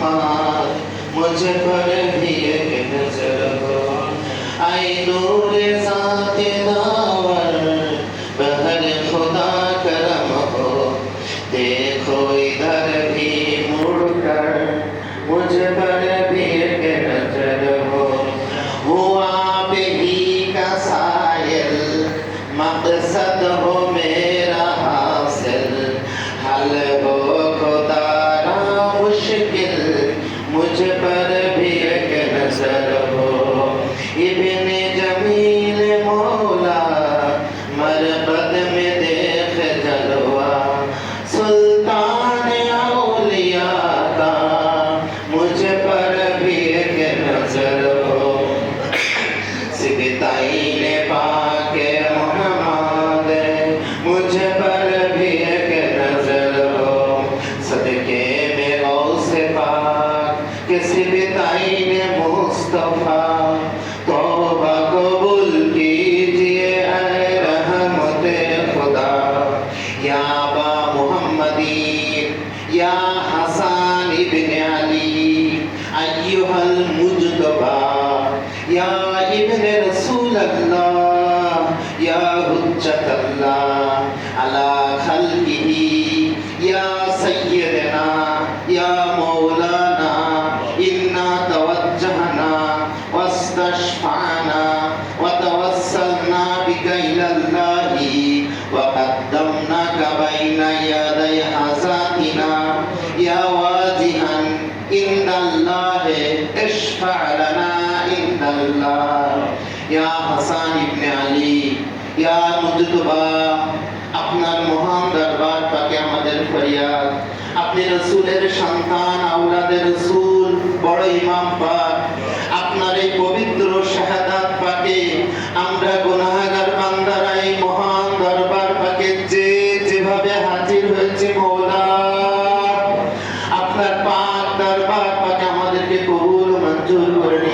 पाक मुझ पर भी एक नजर हो। आई नूर ज़ाते दावर बहर खुदा करम हो। देखो इधर भी मुड़कर मुझ पर भी एक नजर हो। हुआ ही का सायल मकसद हो मेरा हासिल। हल हो खुदारा मुश्किल मुझ पर भी एक नजर हो। इब्ने जमील मौला मरकद में देख जलवा। सुल्तान औलिया का मुझ पर भी एक नजर हो। सिबताईने पाके मोहम्मद मुझ पर भी एक नजर हो। सदके में गौसे पाक के सिबताईने मुस्तफा। तौबा कबूल कीजिए ऐ रहमते खुदा। या बा मुहम्मदीन या हसन इब्ने अली अय्युहल मुज्तबा। या इब्ने रसूल अल्लाह या हुज्जत अल्लाह अला खल्किही। या सय्यदना या मौलाना इन्ना तवज्जहना वस्तशफअना वतवस्सलना बिका इलल्लाहि वक़द्दमनाका बैना यदै हज़ातिना। या वाजिहन इन्नल्लाहि इश्फ़अ लना इन्नल्लाह। या हसन इब्ने अली या मुज्तबा আপনার মহান দরবার পাকে আমাদের ফরিয়াদ। আপনি রাসূলের সন্তান আওলাদে রাসূল বড় ইমাম পাক আপনার এই পবিত্র শাহাদাত পাকে আমরা গুনাহগার বান্দারা এই মহান দরবার পাকে যে যেভাবে হাজির হয়েছে মওলা আপনার পাক দরবার পাকে আমাদেরকে কবুল ও মঞ্জুর করে